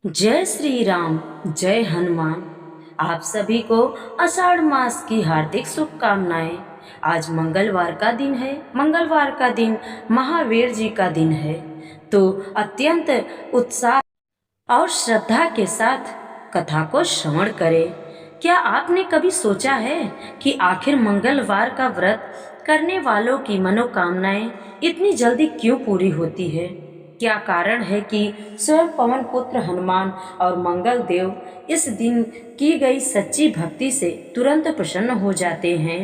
जय श्री राम। जय हनुमान। आप सभी को आषाढ़ मास की हार्दिक शुभकामनाएं। आज मंगलवार का दिन है। मंगलवार का दिन महावीर जी का दिन है। तो अत्यंत उत्साह और श्रद्धा के साथ कथा को श्रवण करें। क्या आपने कभी सोचा है कि आखिर मंगलवार का व्रत करने वालों की मनोकामनाएं इतनी जल्दी क्यों पूरी होती है? क्या कारण है कि स्वयं पवन पुत्र हनुमान और मंगल देव इस दिन की गई सच्ची भक्ति से तुरंत प्रसन्न हो जाते हैं?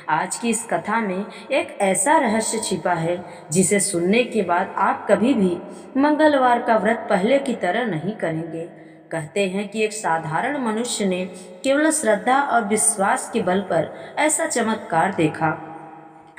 आज की इस कथा में एक ऐसा रहस्य छिपा है जिसे सुनने के बाद आप कभी भी मंगलवार का व्रत पहले की तरह नहीं करेंगे। कहते हैं कि एक साधारण मनुष्य ने केवल श्रद्धा और विश्वास के बल पर ऐसा चमत्कार देखा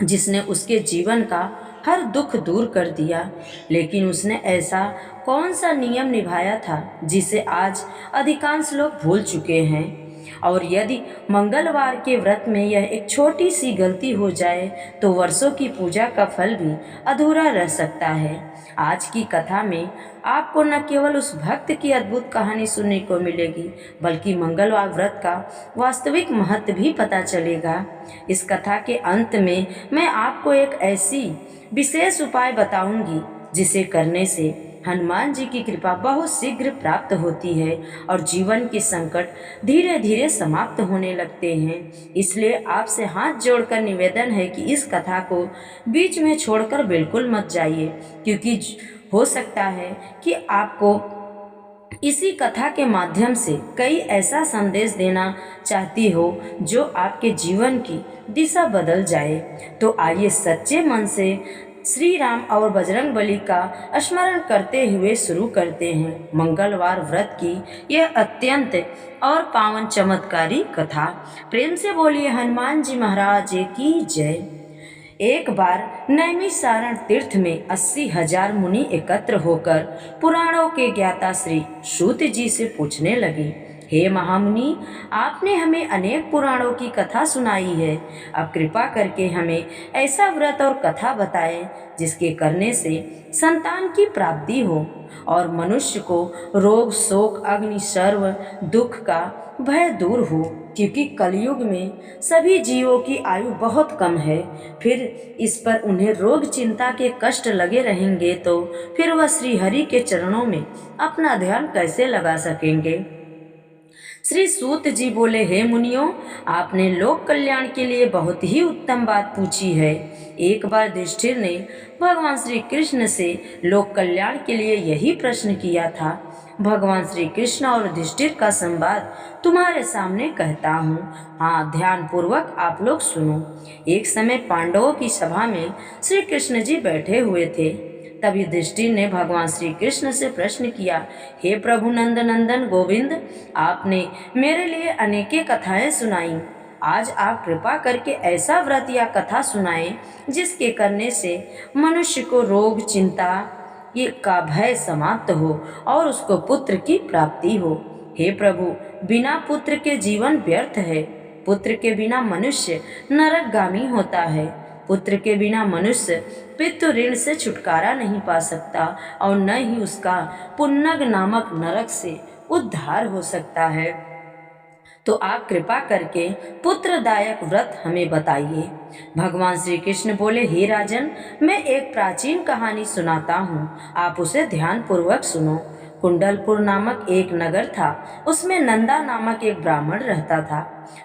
जिसने उसके जीवन का हर दुख दूर कर दिया। लेकिन उसने ऐसा कौन सा नियम निभाया था जिसे आज अधिकांश लोग भूल चुके हैं? और यदि मंगलवार के व्रत में यह एक छोटी सी गलती हो जाए तो वर्षों की पूजा का फल भी अधूरा रह सकता है। आज की कथा में आपको न केवल उस भक्त की अद्भुत कहानी सुनने को मिलेगी बल्कि मंगलवार व्रत का वास्तविक महत्व भी पता चलेगा। इस कथा के अंत में मैं आपको एक ऐसी विशेष उपाय बताऊंगी जिसे करने से हनुमान जी की कृपा बहुत शीघ्र प्राप्त होती है और जीवन के संकट धीरे धीरे समाप्त होने लगते हैं। इसलिए आपसे हाथ जोड़कर निवेदन है कि इस कथा को बीच में छोड़कर बिल्कुल मत जाइए, क्योंकि हो सकता है कि आपको इसी कथा के माध्यम से कई ऐसा संदेश देना चाहती हो जो आपके जीवन की दिशा बदल जाए। तो आइए सच्चे मन से श्री राम और बजरंगबली का स्मरण करते हुए शुरू करते हैं मंगलवार व्रत की यह अत्यंत और पावन चमत्कारी कथा। प्रेम से बोलिए हनुमान जी महाराज की जय। एक बार नैमिषारण्य तीर्थ में 80,000 मुनि एकत्र होकर पुराणों के ज्ञाता श्री सूत जी से पूछने लगे, हे महामुनि, आपने हमें अनेक पुराणों की कथा सुनाई है। अब कृपा करके हमें ऐसा व्रत और कथा बताएं जिसके करने से संतान की प्राप्ति हो और मनुष्य को रोग शोक अग्नि सर्व दुख का भय दूर हो, क्योंकि कलयुग में सभी जीवों की आयु बहुत कम है। फिर इस पर उन्हें रोग चिंता के कष्ट लगे रहेंगे तो फिर वह श्री हरि के चरणों में अपना ध्यान कैसे लगा सकेंगे? श्री सूत जी बोले, हे मुनियों, आपने लोक कल्याण के लिए बहुत ही उत्तम बात पूछी है। एक बार युधिष्ठिर ने भगवान श्री कृष्ण से लोक कल्याण के लिए यही प्रश्न किया था। भगवान श्री कृष्ण और युधिष्ठिर का संवाद तुम्हारे सामने कहता हूँ। हाँ, ध्यान पूर्वक आप लोग सुनो। एक समय पांडवों की सभा में श्री कृष्ण जी बैठे हुए थे। तब युधिष्ठिर ने भगवान श्री कृष्ण से प्रश्न किया, हे प्रभु नंदन गोविंद, आपने मेरे लिए अनेके कथाएं सुनाई। आज आप कृपा करके ऐसा व्रत या कथा सुनाएं जिसके करने से मनुष्य को रोग चिंता का भय समाप्त हो और उसको पुत्र की प्राप्ति हो। हे प्रभु, बिना पुत्र के जीवन व्यर्थ है। पुत्र के बिना मनुष्य नरकगामी होता है। पुत्र के बिना मनुष्य पितृ ऋण से छुटकारा नहीं पा सकता और न ही उसका पुन्नग नामक नरक से उद्धार हो सकता है। तो आप कृपा करके पुत्रदायक व्रत हमें बताइए। भगवान श्री कृष्ण बोले, हे राजन, मैं एक प्राचीन कहानी सुनाता हूँ, आप उसे ध्यान पूर्वक सुनो। कुंडलपुर नामक एक नगर था। उसमें नंदा नामक एक ब्राह्मण रहता था।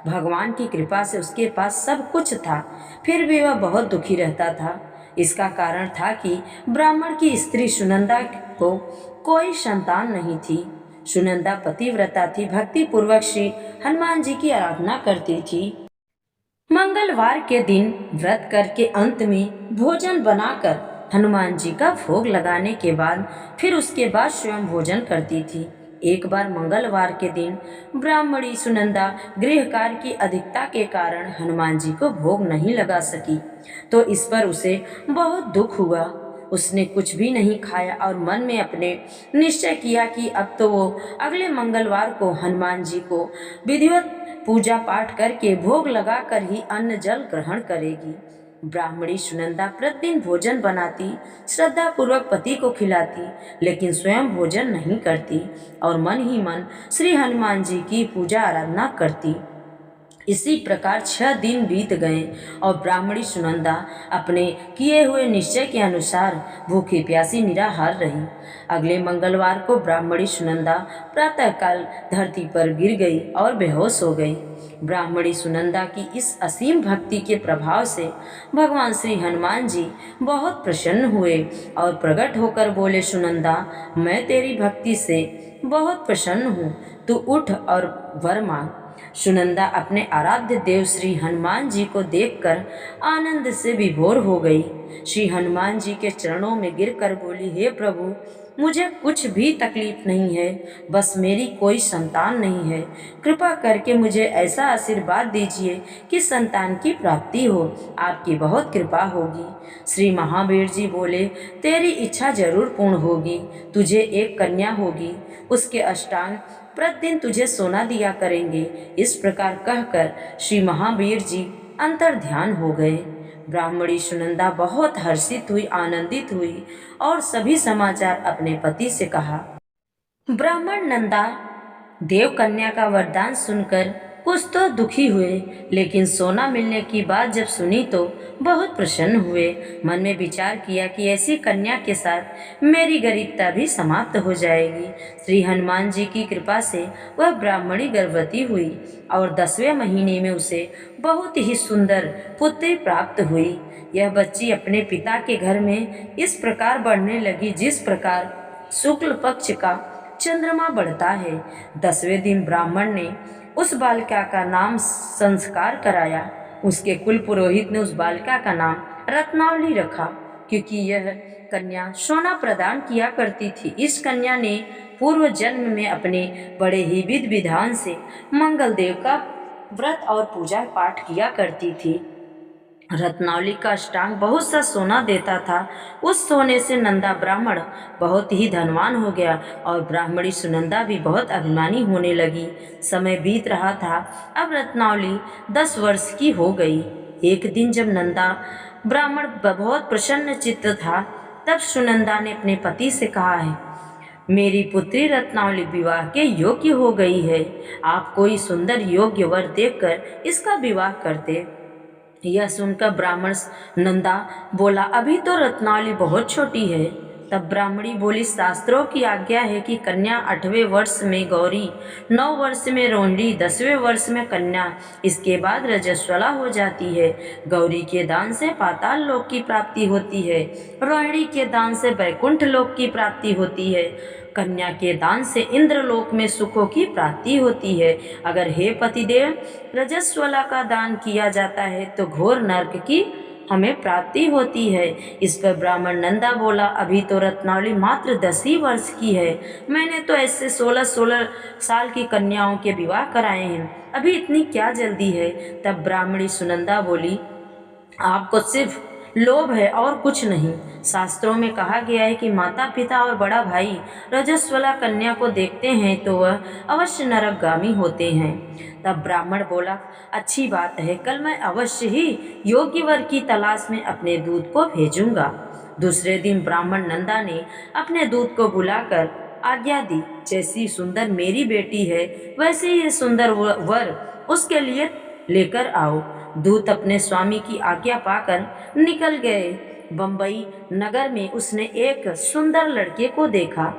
भगवान की कृपा से उसके पास सब कुछ था, फिर भी वह बहुत दुखी रहता था। इसका कारण था कि ब्राह्मण की स्त्री सुनंदा को कोई संतान नहीं थी। सुनंदा पतिव्रता थी, भक्ति पूर्वक श्री हनुमान जी की आराधना करती थी। मंगलवार के दिन व्रत करके अंत में भोजन बनाकर हनुमान जी का भोग लगाने के बाद फिर उसके बाद स्वयं भोजन करती थी। एक बार मंगलवार के दिन ब्राह्मणी सुनंदा गृह कार्य की अधिकता के कारण हनुमान जी को भोग नहीं लगा सकी, तो इस पर उसे बहुत दुख हुआ। उसने कुछ भी नहीं खाया और मन में अपने निश्चय किया कि अब तो वो अगले मंगलवार को हनुमान जी को विधिवत पूजा पाठ करके भोग लगाकर ही अन्न जल ग्रहण करेगी। ब्राह्मणी सुनंदा प्रतिदिन भोजन बनाती, श्रद्धा पूर्वक पति को खिलाती, लेकिन स्वयं भोजन नहीं करती और मन ही मन श्री हनुमान जी की पूजा आराधना करती। इसी प्रकार 6 दिन बीत गए और ब्राह्मणी सुनंदा अपने किए हुए निश्चय के अनुसार भूखी प्यासी निराहार रही। अगले मंगलवार को ब्राह्मणी सुनंदा प्रातःकाल धरती पर गिर गई और बेहोश हो गई। ब्राह्मणी सुनंदा की इस असीम भक्ति के प्रभाव से भगवान श्री हनुमान जी बहुत प्रसन्न हुए और प्रकट होकर बोले, सुनंदा, मैं तेरी भक्ति से बहुत प्रसन्न हूँ, तू उठ और वर मांग। सुनंदा अपने आराध्य देव श्री हनुमान जी को देखकर आनंद से विभोर हो गई। श्री हनुमान जी के चरणों में गिरकर बोली, हे प्रभु, मुझे कुछ भी तकलीफ नहीं है, बस मेरी कोई संतान नहीं है। कृपा करके मुझे ऐसा आशीर्वाद दीजिए कि संतान की प्राप्ति हो, आपकी बहुत कृपा होगी। श्री महावीर जी बोले, तेरी इच्छा जरूर पूर्ण होगी। तुझे एक कन्या होगी, उसके अष्टांग प्रतिदिन तुझे सोना दिया करेंगे। इस प्रकार कहकर श्री महावीर जी अंतर ध्यान हो गए। ब्राह्मणी सुनंदा बहुत हर्षित हुई, आनंदित हुई और सभी समाचार अपने पति से कहा। ब्राह्मण नंदा देव कन्या का वरदान सुनकर कुछ तो दुखी हुए, लेकिन सोना मिलने की बात जब सुनी तो बहुत प्रसन्न हुए। मन में विचार किया कि ऐसी कन्या के साथ मेरी गरीबता भी समाप्त हो जाएगी। श्री हनुमान जी की कृपा से वह ब्राह्मणी गर्भवती हुई और 10वें महीने में उसे बहुत ही सुंदर पुत्री प्राप्त हुई। यह बच्ची अपने पिता के घर में इस प्रकार बढ़ने लगी जिस प्रकार शुक्ल पक्ष का चंद्रमा बढ़ता है। 10वें दिन ब्राह्मण ने उस बालिका का नाम संस्कार कराया। उसके कुल पुरोहित ने उस बालिका का नाम रत्नावली रखा, क्योंकि यह कन्या सोना प्रदान किया करती थी। इस कन्या ने पूर्व जन्म में अपने बड़े ही विधि विधान से मंगल देव का व्रत और पूजा पाठ किया करती थी। रत्नावली का अष्टांग बहुत सा सोना देता था। उस सोने से नंदा ब्राह्मण बहुत ही धनवान हो गया और ब्राह्मणी सुनंदा भी बहुत अभिमानी होने लगी। समय बीत रहा था, अब रत्नावली 10 वर्ष की हो गई। एक दिन जब नंदा ब्राह्मण बहुत प्रसन्न चित्त था, तब सुनंदा ने अपने पति से कहा है, मेरी पुत्री रत्नावली विवाह के योग्य हो गई है। आप कोई सुंदर योग्य वर देखकर इसका विवाह कर दे। यह सुनकर ब्राह्मण नंदा बोला, अभी तो रत्नावली बहुत छोटी है। तब ब्राह्मणी बोली, शास्त्रों की आज्ञा है कि कन्या 8वें वर्ष में गौरी, 9 वर्ष में रोहिणी, 10वें वर्ष में कन्या, इसके बाद रजस्वला हो जाती है। गौरी के दान से पाताल लोक की प्राप्ति होती है, रोहिणी के दान से वैकुंठ लोक की प्राप्ति होती है, कन्या के दान से इंद्रलोक में सुखों की प्राप्ति होती है। अगर हे पतिदेव रजस्वला का दान किया जाता है तो घोर नरक की हमें प्राप्ति होती है। इस पर ब्राह्मण नंदा बोला, अभी तो रत्नावली मात्र 10 ही वर्ष की है। मैंने तो ऐसे 16-16 साल की कन्याओं के विवाह कराए हैं, अभी इतनी क्या जल्दी है। तब ब्राह्मणी सुनंदा बोली, आपको सिर्फ लोभ है और कुछ नहीं। शास्त्रों में कहा गया है कि माता पिता और बड़ा भाई रजस्वला कन्या को देखते हैं तो वह अवश्य नरकगामी होते हैं। तब ब्राह्मण बोला, अच्छी बात है, कल मैं अवश्य ही योग्य वर की तलाश में अपने दूत को भेजूंगा। दूसरे दिन ब्राह्मण नंदा ने अपने दूत को बुलाकर आज्ञा दी, जैसी सुंदर मेरी बेटी है वैसे ही सुंदर वर उसके लिए लेकर आओ। दूत अपने स्वामी की आज्ञा पाकर निकल गए। बंबई नगर में उसने एक सुंदर लड़के को देखा।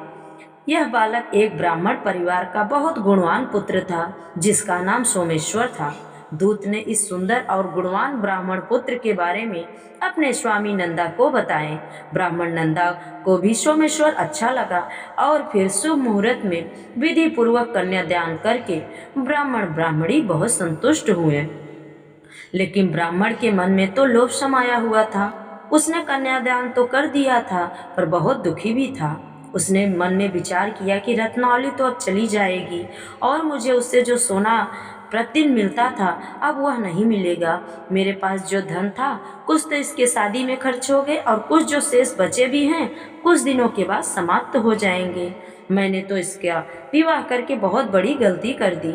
यह बालक एक ब्राह्मण परिवार का बहुत गुणवान पुत्र था, जिसका नाम सोमेश्वर था। दूत ने इस सुंदर और गुणवान ब्राह्मण पुत्र के बारे में अपने स्वामी नंदा को बताए। ब्राह्मण नंदा को भी सोमेश्वर अच्छा लगा और फिर शुभ मुहूर्त में विधि पूर्वक कन्यादान करके ब्राह्मण ब्राह्मणी बहुत संतुष्ट हुए। लेकिन ब्राह्मण के मन में तो लोभ समाया हुआ था। उसने कन्यादान तो कर दिया था, पर बहुत दुखी भी था। उसने मन में विचार किया कि रत्नावली तो अब चली जाएगी और मुझे उससे जो सोना प्रतिदिन मिलता था अब वह नहीं मिलेगा। मेरे पास जो धन था कुछ तो इसके शादी में खर्च हो गए और कुछ जो शेष बचे भी हैं कुछ दिनों के बाद समाप्त हो जाएंगे। मैंने तो इसका विवाह करके बहुत बड़ी गलती कर दी।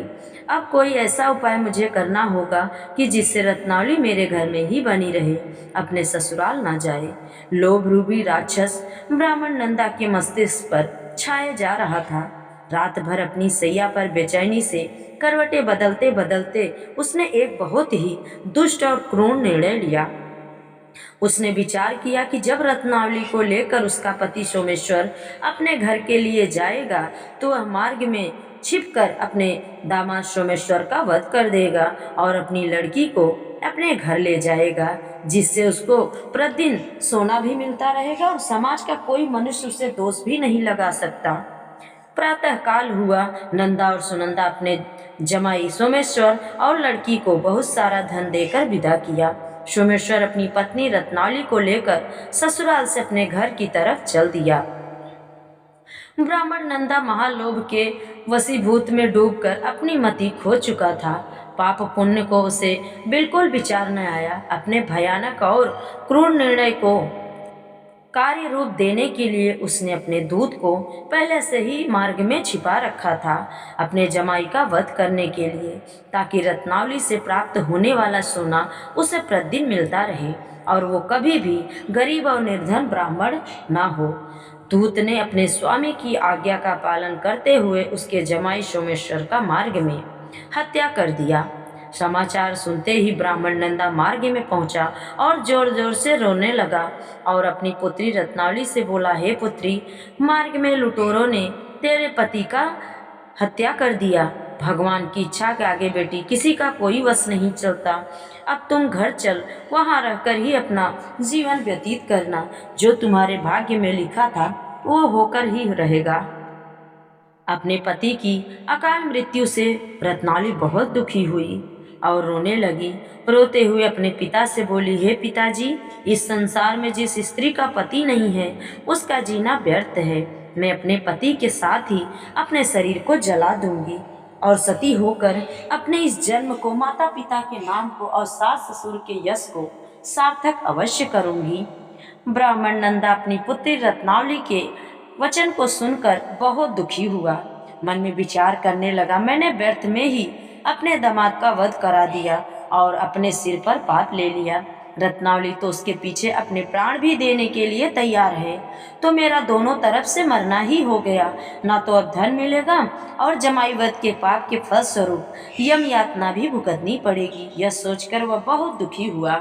अब कोई ऐसा उपाय मुझे करना होगा कि जिससे रत्नावली मेरे घर में ही बनी रहे, अपने ससुराल ना जाए। लोभ रूपी राक्षस ब्राह्मण नंदा के मस्तिष्क पर छाया जा रहा था। रात भर अपनी सैया पर बेचैनी से करवटें बदलते बदलते उसने एक बहुत ही दुष्ट और क्रूर निर्णय लिया। उसने विचार किया कि जब रत्नावली को लेकर उसका पति सोमेश्वर अपने घर के लिए जाएगा तो वह मार्ग में छिपकर अपने दामाद सोमेश्वर का वध कर देगा और अपनी लड़की को अपने घर ले जाएगा, जिससे उसको प्रतिदिन सोना भी मिलता रहेगा और समाज का कोई मनुष्य उसे दोष भी नहीं लगा सकता। प्रातः काल हुआ। नंदा और सुनंदा अपने जमाई सोमेश्वर और लड़की को बहुत सारा धन देकर विदा किया। सोमेश्वर अपनी पत्नी रत्नावली को लेकर ससुराल से अपने घर की तरफ चल दिया। ब्राह्मण नंदा महालोभ के वशीभूत में डूबकर अपनी मति खो चुका था। पाप पुण्य को उसे बिल्कुल विचार न आया। अपने भयानक और क्रूर निर्णय को कार्य रूप देने के लिए उसने अपने दूत को पहले से ही मार्ग में छिपा रखा था, अपने जमाई का वध करने के लिए, ताकि रत्नावली से प्राप्त होने वाला सोना उसे प्रतिदिन मिलता रहे और वो कभी भी गरीब और निर्धन ब्राह्मण ना हो। दूत ने अपने स्वामी की आज्ञा का पालन करते हुए उसके जमाई सोमेश्वर का मार्ग में हत्या कर दिया। समाचार सुनते ही ब्राह्मण नंदा मार्ग में पहुंचा और जोर जोर से रोने लगा और अपनी पुत्री रत्नावली से बोला, हे पुत्री, मार्ग में लुटेरों ने तेरे पति का हत्या कर दिया। भगवान की इच्छा के आगे बेटी किसी का कोई वश नहीं चलता। अब तुम घर चल, वहाँ रहकर ही अपना जीवन व्यतीत करना। जो तुम्हारे भाग्य में लिखा था वो होकर ही रहेगा। अपने पति की अकाल मृत्यु से रत्नावली बहुत दुखी हुई और रोने लगी। रोते हुए अपने पिता से बोली, हे पिताजी, इस संसार में जिस स्त्री का पति नहीं है उसका जीना व्यर्थ है। मैं अपने पति के साथ ही अपने शरीर को जला दूंगी और सती होकर अपने इस जन्म को, माता पिता के नाम को और सास ससुर के यश को सार्थक अवश्य करूंगी। ब्राह्मण नंदा अपनी पुत्री रत्नावली के वचन को सुनकर बहुत दुखी हुआ। मन में विचार करने लगा, मैंने व्यर्थ में ही अपने दामाद का वध करा दिया और अपने सिर पर पाप ले लिया। रत्नावली तो उसके पीछे अपने प्राण भी देने के लिए तैयार है, तो मेरा दोनों तरफ से मरना ही हो गया। ना तो अब धन मिलेगा और जमाई वध के पाप के फलस्वरूप यम यातना भी भुगतनी पड़ेगी। यह सोचकर वह बहुत दुखी हुआ।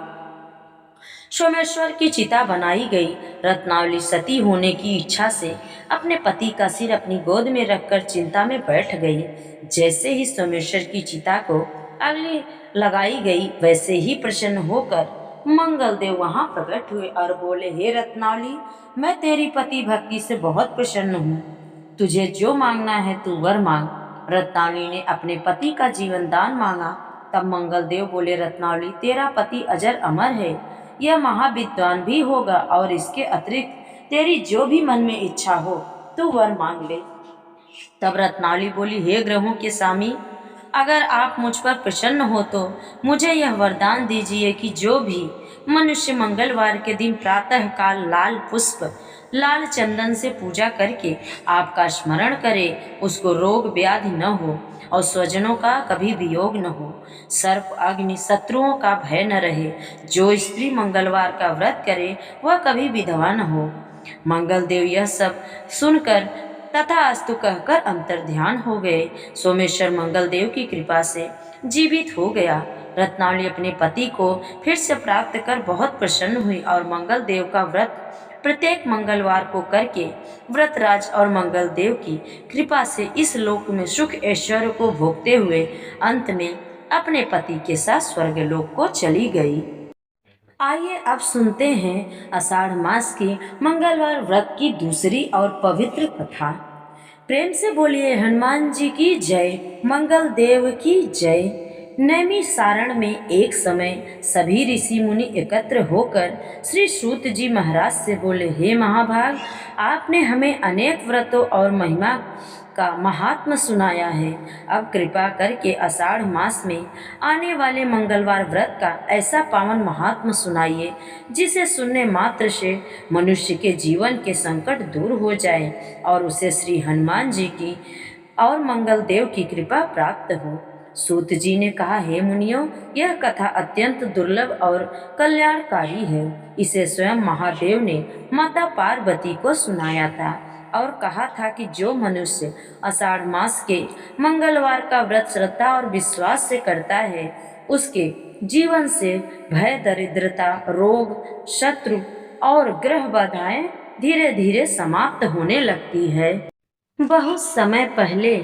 सोमेश्वर की चिता बनाई गई। रत्नावली सती होने की इच्छा से अपने पति का सिर अपनी गोद में रखकर चिंता में बैठ गई। जैसे ही सोमेश्वर की चिता को अग्नि लगाई गई, वैसे ही प्रसन्न होकर मंगलदेव वहां प्रकट हुए और बोले, हे रत्नावली, मैं तेरी पति भक्ति से बहुत प्रसन्न हूँ। तुझे जो मांगना है तू वर मांग। रत्नावली ने अपने पति का जीवन दान मांगा। तब मंगलदेव बोले, रत्नावली, तेरा पति अजर अमर है, यह महाविद्वान भी होगा और इसके अतिरिक्त तेरी जो भी मन में इच्छा हो तो वर मांग ले। तब रत्नावली बोली, हे ग्रहों के स्वामी, अगर आप मुझ पर प्रसन्न हो तो मुझे यह वरदान दीजिए कि जो भी मनुष्य मंगलवार के दिन प्रातः काल लाल पुष्प, लाल चंदन से पूजा करके आपका स्मरण करे, उसको रोग व्याधि न हो और स्वजनों का कभी वियोग न हो, सर्प अग्नि शत्रुओं का भय न रहे। जो स्त्री मंगलवार का व्रत करे वह कभी विधवा न हो। मंगलदेव यह सब सुनकर तथास्तु कहकर अंतर्ध्यान हो गए। सोमेश्वर मंगलदेव की कृपा से जीवित हो गया। रत्नावली अपने पति को फिर से प्राप्त कर बहुत प्रसन्न हुई और मंगलदेव का व्रत प्रत्येक मंगलवार को करके व्रतराज और मंगलदेव की कृपा से इस लोक में सुख ऐश्वर्य को भोगते हुए अंत में अपने पति के साथ स्वर्गलोक को चली गई। आइए अब सुनते हैं आषाढ़ मास के मंगलवार व्रत की दूसरी और पवित्र कथा। प्रेम से बोलिए हनुमान जी की जय, मंगल देव की जय। नैमिषारण्य में एक समय सभी ऋषि मुनि एकत्र होकर श्री सूत जी महाराज से बोले, हे महाभाग, आपने हमें अनेक व्रतों और महिमा का महात्म सुनाया है। अब कृपा करके आषाढ़ मास में आने वाले मंगलवार व्रत का ऐसा पावन महात्म सुनाइए जिसे सुनने मात्र से मनुष्य के जीवन के संकट दूर हो जाए और उसे श्री हनुमान जी की और मंगल देव की कृपा प्राप्त हो। सूत जी ने कहा, हे मुनियों, यह कथा अत्यंत दुर्लभ और कल्याणकारी है। इसे स्वयं महादेव ने माता पार्वती को सुनाया था और कहा था कि जो मनुष्य आषाढ़ मास के मंगलवार का व्रत श्रद्धा और विश्वास से करता है, उसके जीवन से भय, दरिद्रता, रोग, शत्रु और ग्रह बाधाएं धीरे धीरे समाप्त होने लगती है। बहुत समय पहले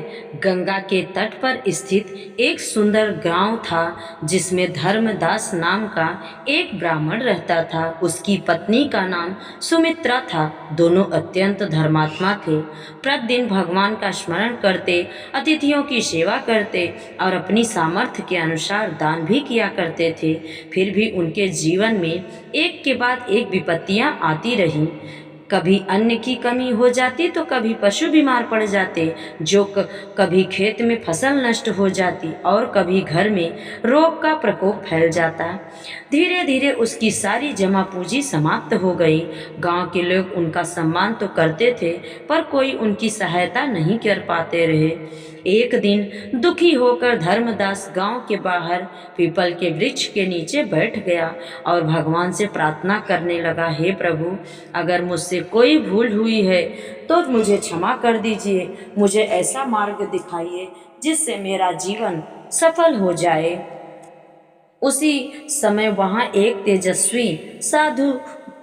गंगा के तट पर स्थित एक सुंदर गांव था जिसमें धर्मदास नाम का एक ब्राह्मण रहता था। उसकी पत्नी का नाम सुमित्रा था। दोनों अत्यंत धर्मात्मा थे। प्रतिदिन भगवान का स्मरण करते, अतिथियों की सेवा करते और अपनी सामर्थ्य के अनुसार दान भी किया करते थे। फिर भी उनके जीवन में एक के बाद एक विपत्तियां आती रहीं। कभी अन्न की कमी हो जाती तो कभी पशु बीमार पड़ जाते, कभी खेत में फसल नष्ट हो जाती और कभी घर में रोग का प्रकोप फैल जाता। धीरे धीरे उसकी सारी जमा पूंजी समाप्त हो गई। गांव के लोग उनका सम्मान तो करते थे पर कोई उनकी सहायता नहीं कर पाते रहे। एक दिन दुखी होकर धर्मदास गांव के बाहर पीपल के वृक्ष के नीचे बैठ गया और भगवान से प्रार्थना करने लगा, हे प्रभु, अगर मुझसे कोई भूल हुई है तो मुझे क्षमा कर दीजिए। मुझे ऐसा मार्ग दिखाइए जिससे मेरा जीवन सफल हो जाए। उसी समय वहां एक तेजस्वी साधु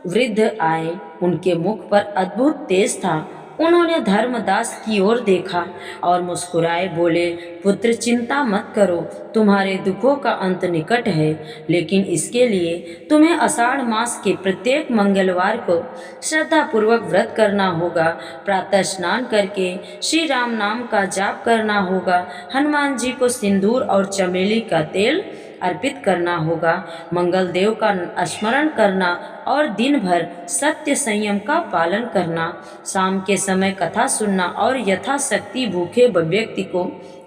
वृद्ध आए। उनके मुख पर अद्भुत तेज था। उन्होंने धर्मदास की ओर देखा और मुस्कुराए बोले, पुत्र, चिंता मत करो, तुम्हारे दुखों का अंत निकट है, लेकिन इसके लिए तुम्हें आषाढ़ मास के प्रत्येक मंगलवार को श्रद्धापूर्वक व्रत करना होगा। प्रातः स्नान करके श्री राम नाम का जाप करना होगा। हनुमान जी को सिंदूर और चमेली का तेल अर्पित करना होगा। मंगल देव का स्मरण करना और दिन भर सत्य संयम का पालन करना। शाम के समय कथा सुनना और यथाशक्ति भूखे व्यक्ति को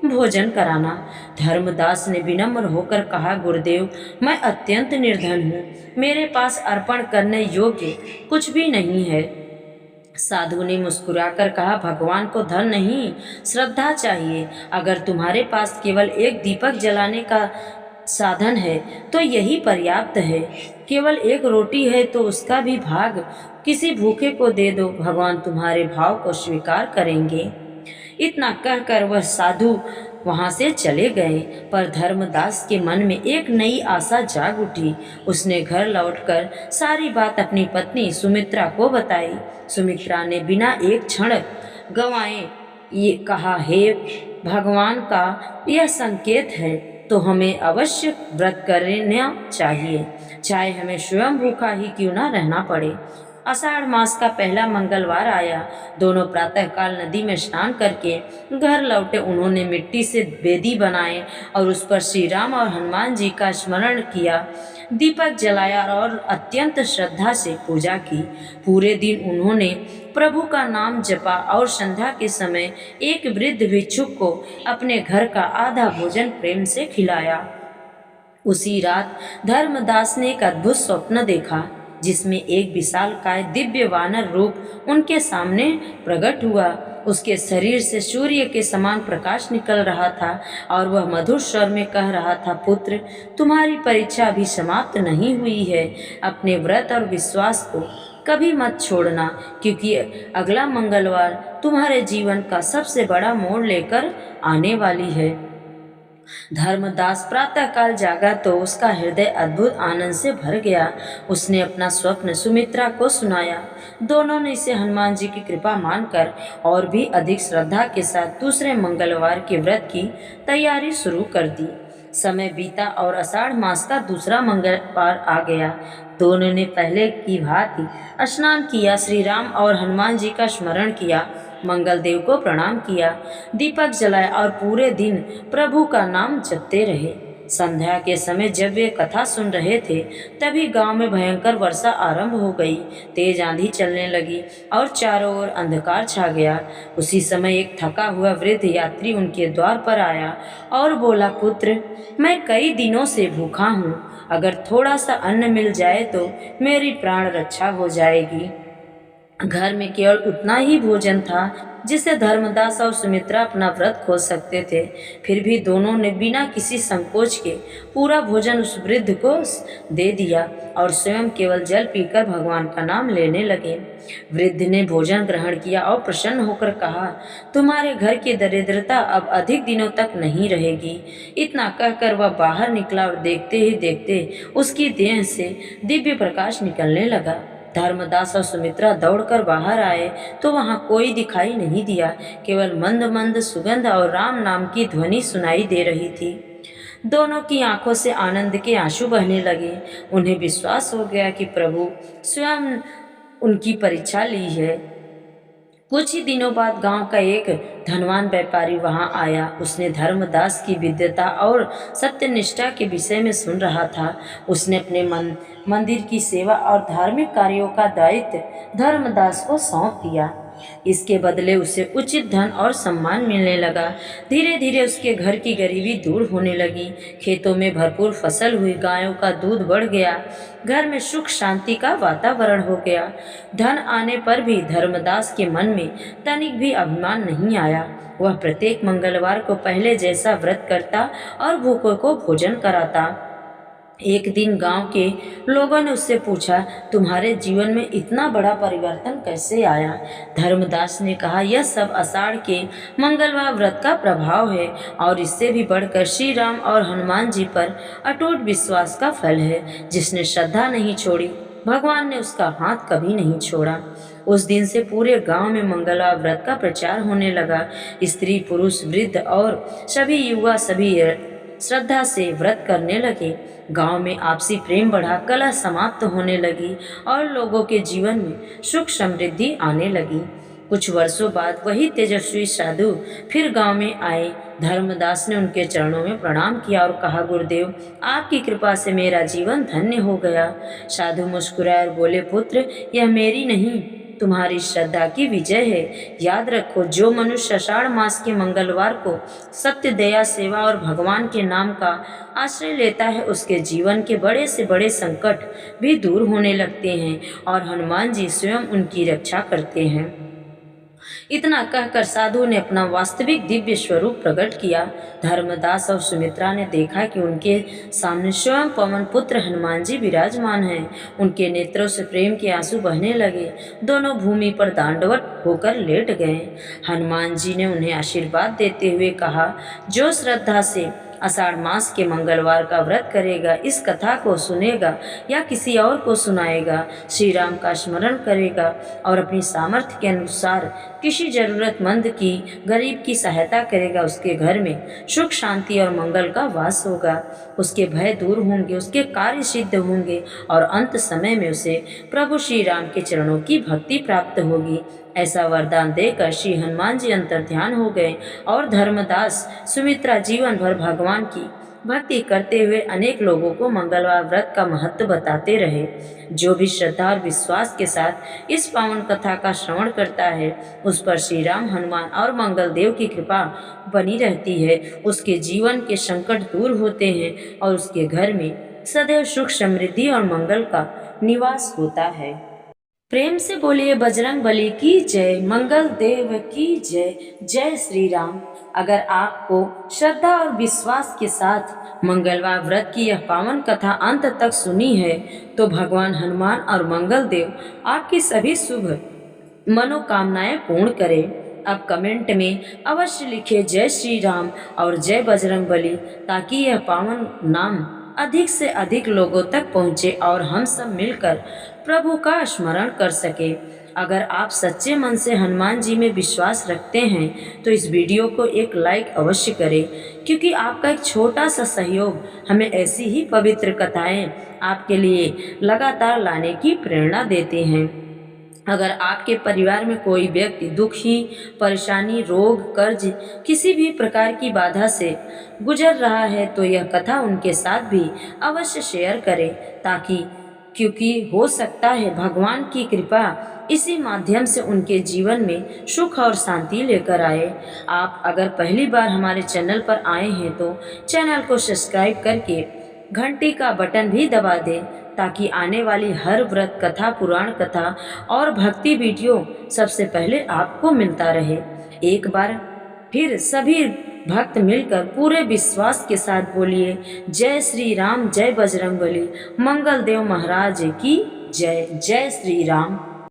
भोजन कराना। धर्मदास ने विनम्र होकर कहा, गुरुदेव, मैं अत्यंत निर्धन हूँ, मेरे पास अर्पण करने योग्य कुछ भी नहीं है। साधु ने मुस्कुराकर कहा, भगवान को धन नहीं, श्रद्धा चाहिए। अगर तुम्हारे पास केवल एक दीपक जलाने का साधन है तो यही पर्याप्त है। केवल एक रोटी है तो उसका भी भाग किसी भूखे को दे दो, भगवान तुम्हारे भाव को स्वीकार करेंगे। इतना कहकर वह साधु वहां से चले गए। पर धर्मदास के मन में एक नई आशा जाग उठी। उसने घर लौटकर सारी बात अपनी पत्नी सुमित्रा को बताई। सुमित्रा ने बिना एक क्षण गंवाए ये कहा, हे भगवान का यह संकेत है तो हमें अवश्य व्रत करना चाहिए, चाहे हमें स्वयं भूखा ही क्यों न रहना पड़े। आषाढ़ मास का पहला मंगलवार आया। दोनों प्रातःकाल नदी में स्नान करके घर लौटे। उन्होंने मिट्टी से वेदी बनाए और उस पर श्री राम और हनुमान जी का स्मरण किया, दीपक जलाया और अत्यंत श्रद्धा से पूजा की। पूरे दिन उन्होंने प्रभु का नाम जपा और संध्या के समय एक वृद्ध भिक्षुक को अपने घर का आधा भोजन प्रेम से खिलाया। उसी रात धर्मदास ने एक अद्भुत स्वप्न देखा जिसमें एक विशालकाय दिव्य वानर रूप उनके सामने प्रकट हुआ। उसके शरीर से सूर्य के समान प्रकाश निकल रहा था और वह मधुर स्वर में कह रहा था, पुत्र, तुम्हारी परीक्षा अभी समाप्त नहीं हुई है। अपने व्रत और विश्वास को कभी मत छोड़ना, क्योंकि अगला मंगलवार तुम्हारे जीवन का सबसे बड़ा मोड़ लेकर आने वाली है। धर्मदास प्रातःकाल जागा तो उसका हृदय अद्भुत आनंद से भर गया। उसने अपना स्वप्न सुमित्रा को सुनाया। दोनों ने इसे हनुमान जी की कृपा मानकर और भी अधिक श्रद्धा के साथ दूसरे मंगलवार के व्रत की तैयारी शुरू कर दी। समय बीता और आषाढ़ मास का दूसरा मंगलवार आ गया। दोनों ने पहले की भांति स्नान किया, श्री राम और हनुमान जी का स्मरण किया, मंगल देव को प्रणाम किया, दीपक जलाया और पूरे दिन प्रभु का नाम जपते रहे। संध्या के समय जब वे कथा सुन रहे थे तभी गांव में भयंकर वर्षा आरंभ हो गई। तेज आंधी चलने लगी और चारों ओर अंधकार छा गया। उसी समय एक थका हुआ वृद्ध यात्री उनके द्वार पर आया और बोला, पुत्र, मैं कई दिनों से भूखा हूँ। अगर थोड़ा सा अन्न मिल जाए तो मेरी प्राण रक्षा हो जाएगी। घर में केवल उतना ही भोजन था जिससे धर्मदास और सुमित्रा अपना व्रत खोल सकते थे। फिर भी दोनों ने बिना किसी संकोच के पूरा भोजन उस वृद्ध को दे दिया और स्वयं केवल जल पीकर भगवान का नाम लेने लगे। वृद्ध ने भोजन ग्रहण किया और प्रसन्न होकर कहा, तुम्हारे घर की दरिद्रता अब अधिक दिनों तक नहीं रहेगी। इतना कहकर वह बाहर निकला और देखते ही देखते उसकी देह से दिव्य प्रकाश निकलने लगा। धर्मदास और सुमित्रा दौड़कर बाहर आए तो वहां कोई दिखाई नहीं दिया, केवल मंद मंद सुगंध और राम नाम की ध्वनि सुनाई दे रही थी। दोनों की आंखों से आनंद के आंसू बहने लगे। उन्हें विश्वास हो गया कि प्रभु स्वयं उनकी परीक्षा ली है। कुछ ही दिनों बाद गांव का एक धनवान व्यापारी वहां आया। उसने धर्मदास की विद्वता और सत्यनिष्ठा के विषय में सुन रहा था। उसने अपने मंदिर की सेवा और धार्मिक कार्यों का दायित्व धर्मदास को सौंप दिया। इसके बदले उसे उचित धन और सम्मान मिलने लगा। धीरे धीरे उसके घर की गरीबी दूर होने लगी। खेतों में भरपूर फसल हुई, गायों का दूध बढ़ गया, घर में सुख शांति का वातावरण हो गया। धन आने पर भी धर्मदास के मन में तनिक भी अभिमान नहीं आया। वह प्रत्येक मंगलवार को पहले जैसा व्रत करता और भूखों को भोजन कराता। एक दिन गांव के लोगों ने उससे पूछा, तुम्हारे जीवन में इतना बड़ा परिवर्तन कैसे आया? धर्मदास ने कहा, यह सब आषाढ़ के मंगलवार व्रत का प्रभाव है और इससे भी बढ़कर श्री राम और हनुमान जी पर अटूट विश्वास का फल है। जिसने श्रद्धा नहीं छोड़ी, भगवान ने उसका हाथ कभी नहीं छोड़ा। उस दिन से पूरे गांव में मंगलवार व्रत का प्रचार होने लगा। स्त्री, पुरुष, वृद्ध और सभी युवा सभी श्रद्धा से व्रत करने लगे। गांव में आपसी प्रेम बढ़ा, कलह समाप्त होने लगी और लोगों के जीवन में सुख समृद्धि आने लगी। कुछ वर्षों बाद वही तेजस्वी साधु फिर गांव में आए। धर्मदास ने उनके चरणों में प्रणाम किया और कहा, गुरुदेव, आपकी कृपा से मेरा जीवन धन्य हो गया। साधु मुस्कुराए और बोले, पुत्र, यह मेरी नहीं, तुम्हारी श्रद्धा की विजय है। याद रखो, जो मनुष्य आषाढ़ मास के मंगलवार को सत्य, दया, सेवा और भगवान के नाम का आश्रय लेता है, उसके जीवन के बड़े से बड़े संकट भी दूर होने लगते हैं और हनुमान जी स्वयं उनकी रक्षा करते हैं। इतना कहकर साधु ने अपना वास्तविक दिव्य स्वरूप प्रकट किया। धर्मदास और सुमित्रा ने देखा कि उनके सामने स्वयं पवन पुत्र हनुमान जी विराजमान हैं। उनके नेत्रों से प्रेम के आंसू बहने लगे। दोनों भूमि पर दंडवत होकर लेट गए। हनुमान जी ने उन्हें आशीर्वाद देते हुए कहा, जो श्रद्धा से आषाढ़ मास के मंगलवार का व्रत करेगा, इस कथा को सुनेगा या किसी और को सुनाएगा, श्री राम का स्मरण करेगा और अपनी सामर्थ्य के अनुसार किसी जरूरतमंद की, गरीब की सहायता करेगा, उसके घर में सुख शांति और मंगल का वास होगा। उसके भय दूर होंगे, उसके कार्य सिद्ध होंगे और अंत समय में उसे प्रभु श्री राम के चरणों की भक्ति प्राप्त होगी। ऐसा वरदान देकर श्री हनुमान जी अंतर्ध्यान हो गए और धर्मदास, सुमित्रा जीवन भर भगवान की भक्ति करते हुए अनेक लोगों को मंगलवार व्रत का महत्व बताते रहे। जो भी श्रद्धा और विश्वास के साथ इस पावन कथा का श्रवण करता है, उस पर श्री राम, हनुमान और मंगल देव की कृपा बनी रहती है। उसके जीवन के संकट दूर होते हैं और उसके घर में सदैव सुख, समृद्धि और मंगल का निवास होता है। प्रेम से बोलिए बजरंग बली की जय, मंगल देव की जय। जय श्री राम। अगर आपको श्रद्धा और विश्वास के साथ मंगलवार व्रत की यह पावन कथा अंत तक सुनी है तो भगवान हनुमान और मंगल देव आपकी सभी शुभ मनोकामनाएं पूर्ण करें। अब कमेंट में अवश्य लिखें जय श्री राम और जय बजरंग बली, ताकि यह पावन नाम अधिक से अधिक लोगों तक पहुँचे और हम सब मिलकर प्रभु का स्मरण कर सके। अगर आप सच्चे मन से हनुमान जी में विश्वास रखते हैं तो इस वीडियो को एक लाइक अवश्य करें, क्योंकि आपका एक छोटा सा सहयोग हमें ऐसी ही पवित्र कथाएं आपके लिए लगातार लाने की प्रेरणा देते हैं। अगर आपके परिवार में कोई व्यक्ति दुखी, परेशानी, रोग, कर्ज, किसी भी प्रकार की बाधा से गुजर रहा है तो यह कथा उनके साथ भी अवश्य शेयर करें, ताकि क्योंकि हो सकता है भगवान की कृपा इसी माध्यम से उनके जीवन में सुख और शांति लेकर आए। आप अगर पहली बार हमारे चैनल पर आए हैं तो चैनल को सब्सक्राइब करके घंटी का बटन भी दबा दें, ताकि आने वाली हर व्रत कथा, पुराण कथा और भक्ति वीडियो सबसे पहले आपको मिलता रहे। एक बार फिर सभी भक्त मिलकर पूरे विश्वास के साथ बोलिए, जय श्री राम, जय बजरंगबली, मंगल देव महाराज की जय। जय श्री राम।